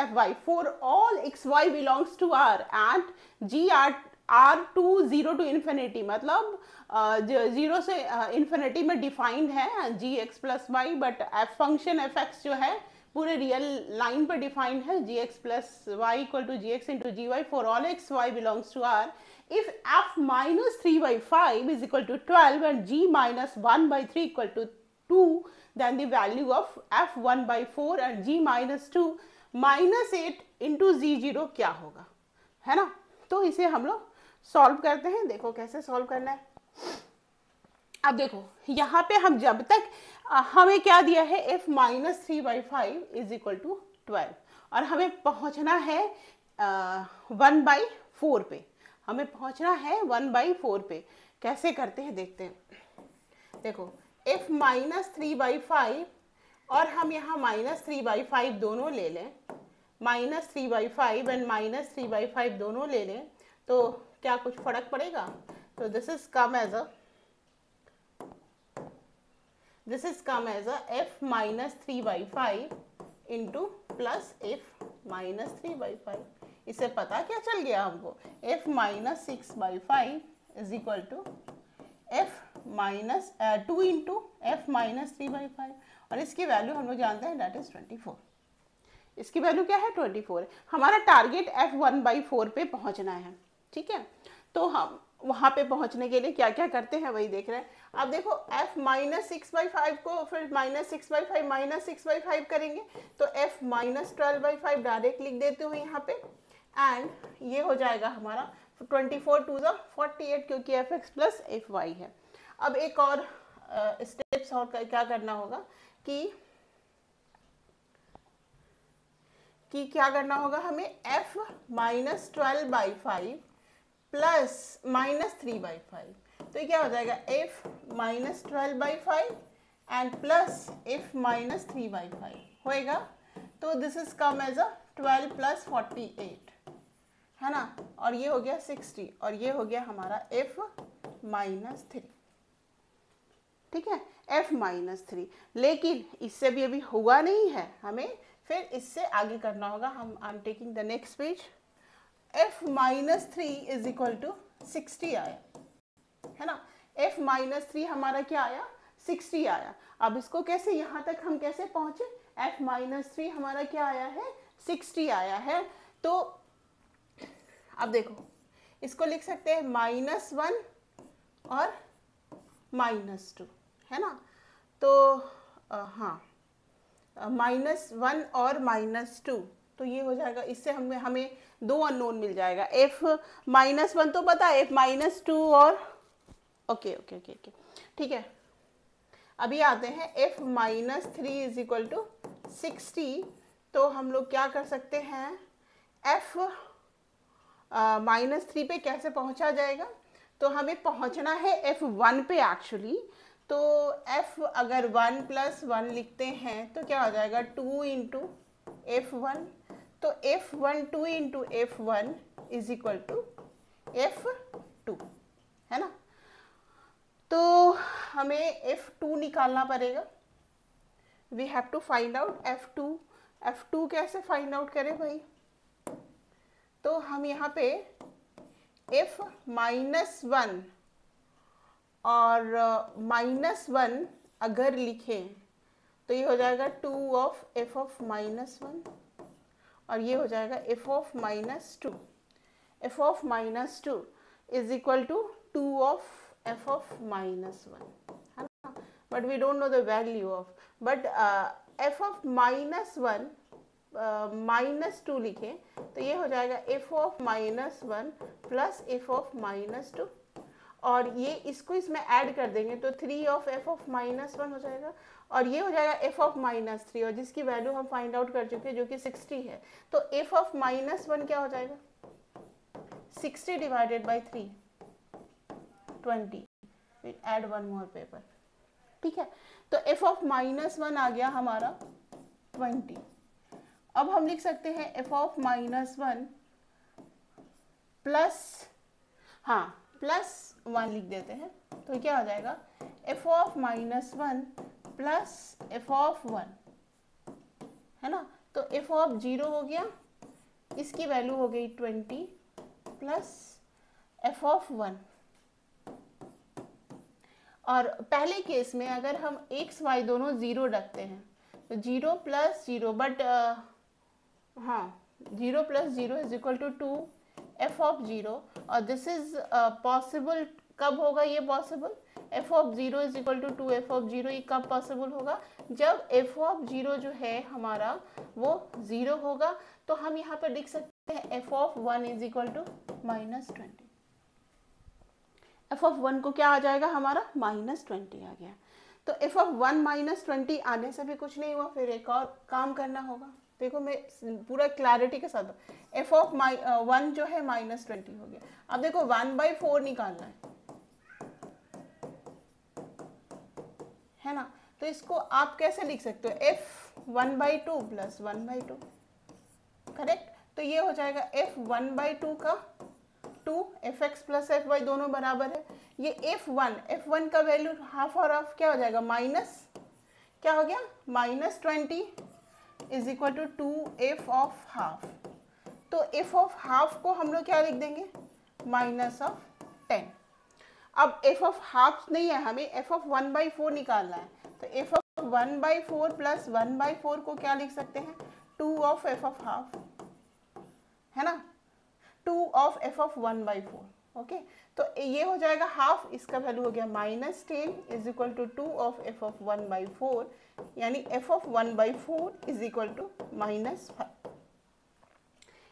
F Y for all X Y belongs to R and G R to zero to infinity, मतलब zero से infinity में defined है G X plus Y, but F function F X जो है पूरे real line पर defined है G X plus Y equal to G X into G Y for all X Y belongs to R. If f minus 3 by 5 is equal to 12 and g minus 1 by 3 equal to 2, then the value of f 1 by 4 and g minus 2 minus 8 into z0 क्या होगा, है ना. तो इसे हम लोग solve करते हैं. देखो कैसे सॉल्व करना है. अब देखो यहाँ पे हम जब तक हमें क्या दिया है f minus 3 by 5 is equal to 12 और हमें पहुँचना है 1 बाई 4 पे. हमें पहुंचना है 1 बाई 4 पे. कैसे करते हैं देखते हैं. देखो f माइनस 3 बाई 5 और हम यहाँ माइनस 3 बाई 5 दोनों ले लें, minus 3 by 5 and minus 3 by 5 दोनों ले लें तो क्या कुछ फर्क पड़ेगा. तो this is come as a f minus 3 by 5 into plus f minus 3 by 5. इससे पता क्या चल गया हमको, f minus 6 by 5 is equal to f minus 2 into F minus 3 by 5 और इसकी वैल्यू हम लोग जानते हैं दैट इज 24. इसकी वैल्यू क्या है 24. हमारा टारगेट f 1 बाई 4 पे पहुंचना है. ठीक है, तो हम वहां पे पहुंचने के लिए क्या क्या करते हैं वही देख रहे हैं. अब देखो f माइनस 6 बाई 5 को फिर माइनस 6 बाई 5 माइनस 6 बाई 5 करेंगे तो f माइनस 12 बाई 5 डायरेक्ट लिख देते हो यहाँ पे एंड ये हो जाएगा हमारा 24 टू द 48 क्योंकि F X plus F Y है. अब एक और स्टेप्स और क्या करना होगा कि क्या करना होगा हमें f minus 12 by 5 plus minus 3 by 5. तो ये क्या हो जाएगा f minus 12 by 5 and plus f minus 3 by 5 होएगा. तो this is come as a 12 plus 48 है ना, और ये हो गया 60 और ये हो गया हमारा f माइनस 3. ठीक है, f माइनस 3. लेकिन इससे भी अभी हुआ नहीं है, हमें फिर इससे आगे करना होगा. हम I am taking the next page. f minus 3 is equal to 60 आया है ना. f माइनस 3 हमारा क्या आया 60 आया. अब इसको कैसे यहाँ तक हम कैसे पहुंचे, f माइनस 3 हमारा क्या आया है 60 आया है. तो अब देखो इसको लिख सकते हैं -1 और -2 है ना. तो हाँ -1 और -2 तो ये हो जाएगा. इससे हमें दो अननोन मिल जाएगा. f -1 तो पता है, f -2 और ओके ठीक है. अभी आते हैं f minus 3 is equal to 60. तो हम लोग क्या कर सकते हैं, f -3 पे कैसे पहुंचा जाएगा. तो हमें पहुंचना है f1 पे एक्चुअली. तो f अगर 1 प्लस 1 लिखते हैं तो क्या हो जाएगा 2 इंटू f1. तो f1 2 into f1 is equal to f2 है ना. तो हमें f2 निकालना पड़ेगा. We have to find out f2 कैसे फाइंड आउट करें भाई. तो हम यहाँ पे f माइनस 1 और -1 अगर लिखें तो ये हो जाएगा 2 ऑफ f ऑफ -1 और ये हो जाएगा f of -2. f of -2 is equal to 2 of f of -1 है ना. But we don't know the value of, but f of -1 -2 लिखें तो ये हो जाएगा f of -1 plus f of -2 और ये इसको इसमें ऐड कर देंगे तो 3 ऑफ f ऑफ -1 हो जाएगा और ये हो जाएगा f ऑफ -3 और जिसकी वैल्यू हम फाइंड आउट कर चुके हैं जो कि 60 है. तो f ऑफ -1 क्या हो जाएगा 60 डिवाइडेड बाई 3 20. फिर ऐड वन मोर पेपर. ठीक है, तो f ऑफ -1 आ गया हमारा 20. अब हम लिख सकते हैं f ऑफ -1 प्लस +1 लिख देते हैं तो क्या हो जाएगा f of -1 plus f of 1 है ना. तो एफ ऑफ 0 हो गया, इसकी वैल्यू हो गई 20 प्लस एफ ऑफ 1। और पहले केस में अगर हम एक्स वाई दोनों 0 रखते हैं तो 0 प्लस 0, बट हाँ 0 plus 0 is equal to 2 F of 0, और दिस इज पॉसिबल कब होगा ये possible, F of 0 is equal to 2 F of 0, ये कब पॉसिबल होगा, जब एफ ऑफ 0 जो है हमारा वो 0 होगा। तो हम यहाँ पर लिख सकते हैं F of 1 is equal to -20। F of 1 को क्या आ जाएगा हमारा -20 आ गया। तो एफ ऑफ 1 -20 आने से भी कुछ नहीं हुआ, फिर एक और काम करना होगा। देखो मैं पूरा क्लैरिटी के साथ, एफ ऑफ 1 जो है -20 हो गया। अब देखो 1/4 निकालना है ना, तो इसको आप कैसे लिख सकते हो, f 1/2 प्लस 1/2, करेक्ट। तो ये हो जाएगा f 1/2 का 2, fx प्लस fy दोनों बराबर है। ये f1 का वैल्यू हाफ और हाफ क्या हो जाएगा, माइनस क्या हो गया -20 is equal to 2f of half. तो f ऑफ हाफ को हम लोग क्या लिख देंगे, -10। अब f ऑफ हाफ नहीं है, हमें f ऑफ 1/4 निकालना है। तो f ऑफ 1/4 प्लस 1/4 को क्या लिख सकते हैं, 2 ऑफ f ऑफ हाफ, है ना, 2 ऑफ f ऑफ 1/4। ओके, तो ये हो जाएगा हाफ, इसका वैल्यू हो गया -10 is equal to 2 of f of 1/4, यानी f of 1/4 is equal to -5।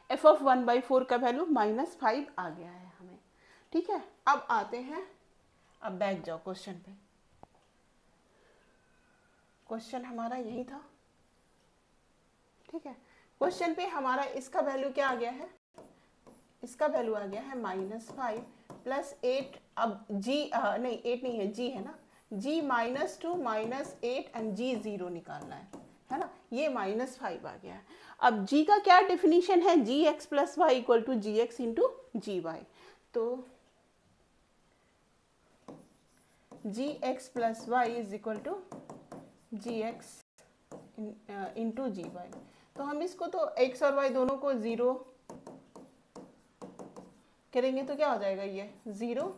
f of 1/4 का वैल्यू -5 आ गया है हमें, ठीक है। अब आते हैं, अब बैठ जाओ क्वेश्चन पे। क्वेश्चन हमारा यही था, ठीक है। क्वेश्चन पे हमारा इसका वैल्यू क्या आ गया है, इसका वैल्यू आ गया है -5 प्लस 8। अब g नहीं 8 नहीं है, g है ना, g -2 -8 एंड g 0 निकालना है ना, ये -5 आ गया है। अब g का क्या डिफिनीशन है, gx plus Y equal to gx into G Y. तो gx plus Y is equal to gx into G Y. तो हम इसको तो x और y दोनों को 0 करेंगे तो क्या हो जाएगा, ये 0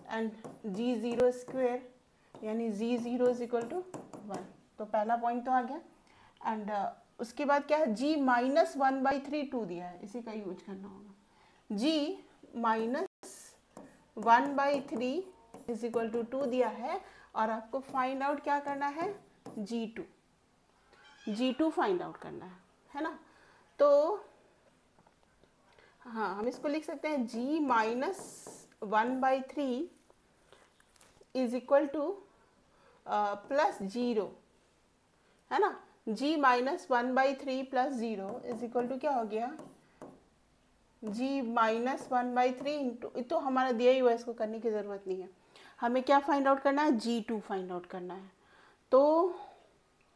एंड g0 स्क्वायर, यानी g0 इज इक्वल टू 1। तो पहला पॉइंट तो आ गया। एंड उसके बाद क्या है, g -1/3 2 दिया है, इसी का यूज करना होगा। g -1/3 इज इक्वल टू 2 दिया है, और आपको फाइंड आउट क्या करना है, g2 फाइंड आउट करना है ना। तो हाँ, हम इसको लिख सकते हैं g -1/3 is equal to plus 0, है ना। g -1/3 plus 0 is equal to क्या हो गया, g -1/3 इंटू, तो हमारा दिया ही हुआ, इसको करने की ज़रूरत नहीं है। हमें क्या फाइंड आउट करना है, g2 फाइंड आउट करना है। तो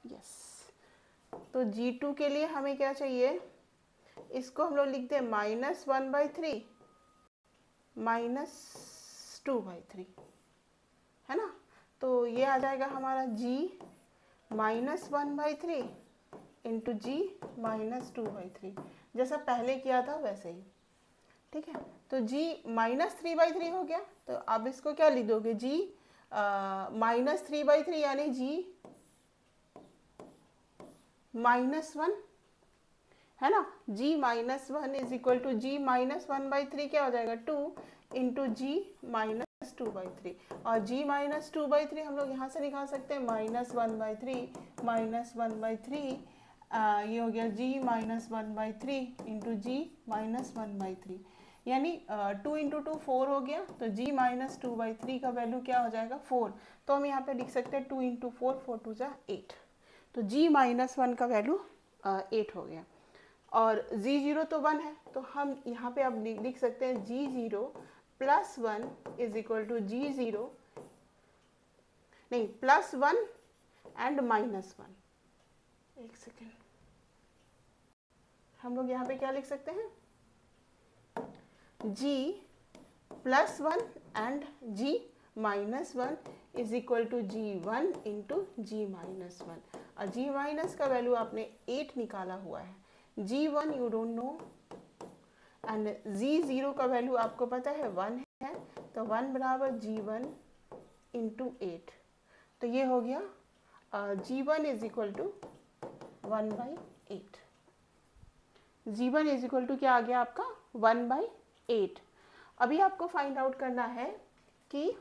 यस, तो g2 के लिए हमें क्या चाहिए, इसको हम लोग लिखते हैं -1/3 -2/3, है ना। तो ये आ जाएगा हमारा g -1/3 इंटू g -2/3, जैसा पहले किया था वैसे ही, ठीक है। तो g -3/3 हो गया। तो अब इसको क्या लिख दोगे, g -3/3 यानी g -1, है ना। g -1 is equal to g -1/3 क्या हो जाएगा, 2 इंटू g -2/3, और g -2/3 हम लोग यहाँ से निकाल सकते हैं, -1/3 -1/3, ये हो गया g -1/3 इंटू g -1/3, यानी 2 इंटू 2 4 हो गया। तो g -2/3 का वैल्यू क्या हो जाएगा, 4। तो हम यहाँ पे लिख सकते हैं 2 इंटू 4, 4 2 जा 8। तो g -1 का वैल्यू 8 हो गया, और g0 तो 1 है, तो हम यहाँ पे अब लिख सकते हैं g0 plus 1 is equal to g0, नहीं +1 एंड -1। एक सेकेंड, हम लोग यहाँ पे क्या लिख सकते हैं, g +1 and g -1 is equal to g1 into g -1। और जी माइनस का वैल्यू आपने 8 निकाला हुआ है, G1 you don't know and G0 का वैल्यू आपको पता है 1 है, तो 1 बराबर G1 इंटू 8, तो ये हो गया G1 is equal to 1/8। G1 is equal to क्या आ गया आपका 1/8। अभी आपको फाइंड आउट करना है कि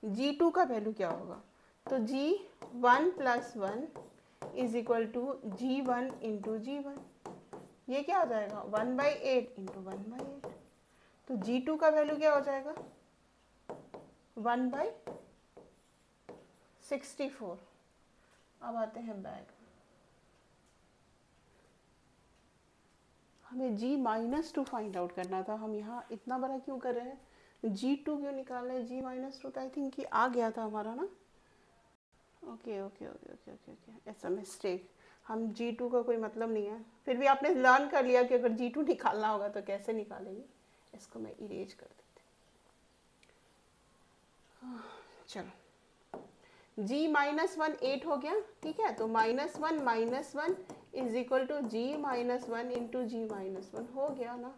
G2 का वैल्यू क्या होगा, तो G1 plus 1 is equal to G1 into G1, ये क्या हो जाएगा 1/8 इंटू 1/8, तो G2 का वैल्यू क्या हो जाएगा 1/64। अब आते हैं बैक, हमें G-2 फाइंड आउट करना था, हम यहाँ इतना बड़ा क्यों कर रहे हैं, G2 क्यों निकाल रहे हैं, G-2 तो आई थिंक कि आ गया था हमारा ना, okay okay okay okay okay okay, it's a mistake, हम G2 का कोई मतलब नहीं है, फिर भी आपने लर्न कर लिया कि अगर G2 निकालना होगा तो कैसे निकालेंगे। इसको मैं इरेज कर देती हूँ। चलो G-1 8 हो गया, ठीक है, तो -1 is equal to G-1 into G-1 हो गया ना,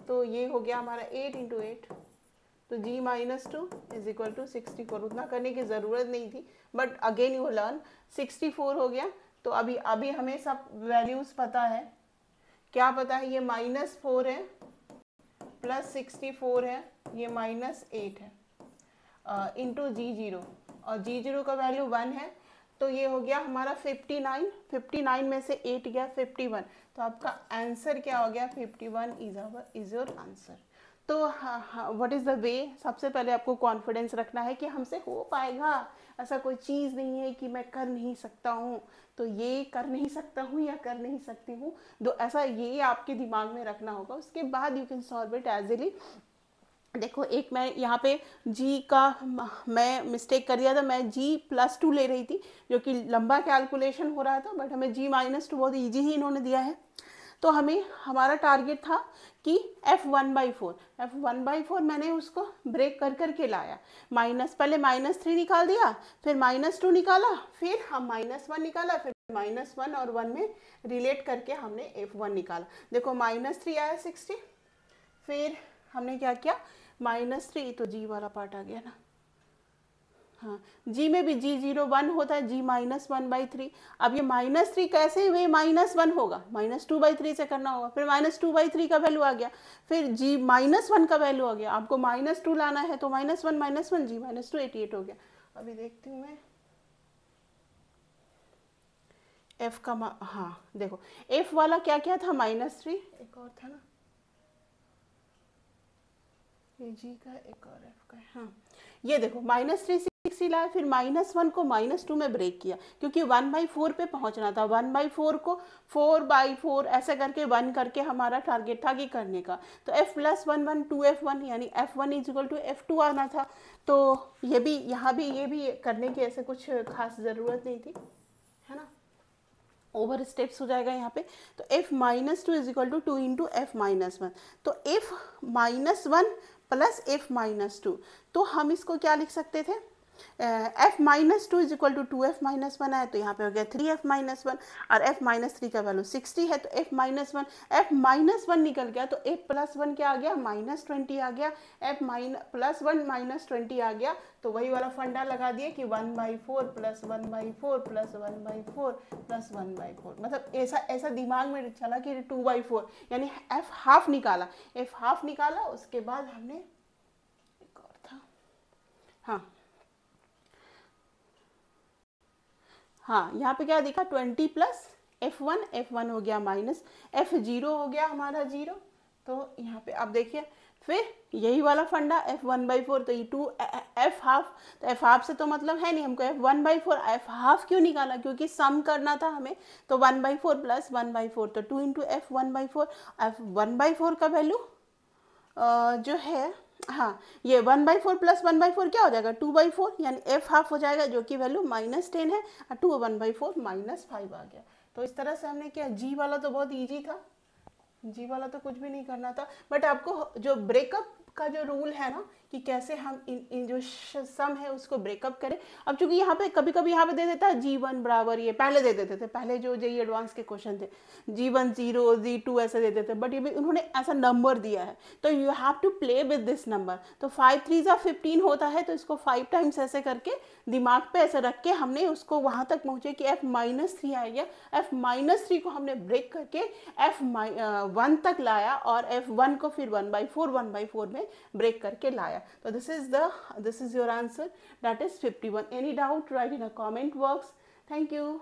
तो ये हो गया हमारा 8 इंटू 8, तो G-2 इज इक्वल टू 64, उतना करने की ज़रूरत नहीं थी, बट अगेन यू लर्न 64 हो गया। तो अभी हमें सब वैल्यूज़ पता है, क्या पता है, ये -4 है प्लस 64 है, ये -8 है इंटू G0, और G0 का वैल्यू 1 है, तो ये हो गया हमारा 59 में से 8 गया 51, तो आपका आंसर क्या हो गया 51 इज योर आंसर। तो व्हाट इज़ द वे, सबसे पहले आपको कॉन्फिडेंस रखना है कि हमसे हो पाएगा, ऐसा कोई चीज़ नहीं है कि मैं कर नहीं सकता हूँ, तो ये कर नहीं सकता हूँ या कर नहीं सकती हूँ, तो ऐसा ये आपके दिमाग में रखना होगा, उसके बाद you can solve it easily. देखो एक मैं यहाँ पे G का मैं मिस्टेक कर दिया था, मैं G+2 ले रही थी, जो कि लंबा कैलकुलेशन हो रहा था, बट हमें G-2 बहुत ईजी ही इन्होंने दिया है। तो हमें हमारा टारगेट था कि F1/4 मैंने उसको ब्रेक कर करके लाया, पहले -3 निकाल दिया, फिर -2 निकाला, फिर हम -1 निकाला, फिर -1 और 1 में रिलेट करके हमने F1 निकाला। देखो -3 आया 60, फिर हमने क्या किया -3, तो G वाला पार्ट आ गया ना, हाँ G में भी G0 1 होता है, G-1/3, अब ये -3 कैसे हुए -1 होगा, -2/3 से करना होगा, फिर -2/3 का वैल्यू आ गया, फिर G-1 का वैल्यू आ गया, आपको -2 लाना है तो -1 G-2 88 हो गया। अभी देखती हूँ मैं F का, हाँ देखो F वाला क्या क्या था -3, एक और था ना, ये G का एक और F का, हाँ ये देखो -3 6 लाया, फिर -1 को -2 में ब्रेक किया, क्योंकि 1/4 पे पहुंचना था, 1/4 को 4/4 ऐसे करके 1 करके हमारा टारगेट था कि करने का, तो F+1 2F1 यानी F1 is equal to F2 आना था। तो ये भी यहाँ भी ये भी करने की ऐसे कुछ खास ज़रूरत नहीं थी, है ना, ओवर स्टेप्स हो जाएगा यहाँ पे। तो F-2 is equal to 2 into F-1, तो F-1 प्लस F-2, तो हम इसको क्या लिख सकते थे, F-2 is equal to 2F-1 है, तो यहाँ पे हो गया 3F-1, और F-3 का वैल्यू 60 है, तो F-1 निकल गया, तो F+1 क्या आ गया -20 आ गया, F+1 -20 आ गया, तो वही वाला फंडा लगा दिए कि 1/4 प्लस 1/4 प्लस 1/4 प्लस 1/4, मतलब ऐसा दिमाग में चला कि 2/4, यानी F हाफ निकाला, उसके बाद हमने एक और था, हाँ यहाँ पे क्या दिखा 20 प्लस F1 हो गया माइनस F0 हो गया हमारा 0, तो यहाँ पे आप देखिए फिर यही वाला फंडा F1/4, तो ये 2 F हाफ, तो F हाफ से तो मतलब है नहीं, हमको F1/4 F हाफ क्यों निकाला, क्योंकि सम करना था हमें, तो 1/4 प्लस 1/4, तो 2 इंटू F1/4, F1/4 का वैल्यू जो है, हाँ ये 1/4 प्लस 1/4 क्या हो जाएगा 2/4, यानी F हाफ हो जाएगा, जो कि वैल्यू -10 है, और 2 1/4 -5 आ गया। तो इस तरह से हमने किया। G वाला तो बहुत इजी था, G वाला तो कुछ भी नहीं करना था, बट आपको जो ब्रेकअप का जो रूल है ना कि कैसे हम इन जो सम है उसको ब्रेकअप करें। अब चूंकि यहाँ पे कभी कभी यहाँ पे दे देता है G1 बराबर, ये पहले दे देते थे, पहले जो जेई एडवांस के क्वेश्चन थे G1 0 G2 ऐसे दे देते, बट ये भी उन्होंने ऐसा नंबर दिया है तो you have to play with this number. तो 5 3 15 होता है, तो इसको 5 टाइम्स ऐसे करके दिमाग पे ऐसे रख के हमने उसको वहाँ तक पहुँचे कि F-3 आ गया। F-3 को हमने ब्रेक करके F1 तक लाया और F1 को फिर 1/4 में ब्रेक करके लाया। तो this is your answer, that is 51. Any doubt, write in a comment box. Thank you.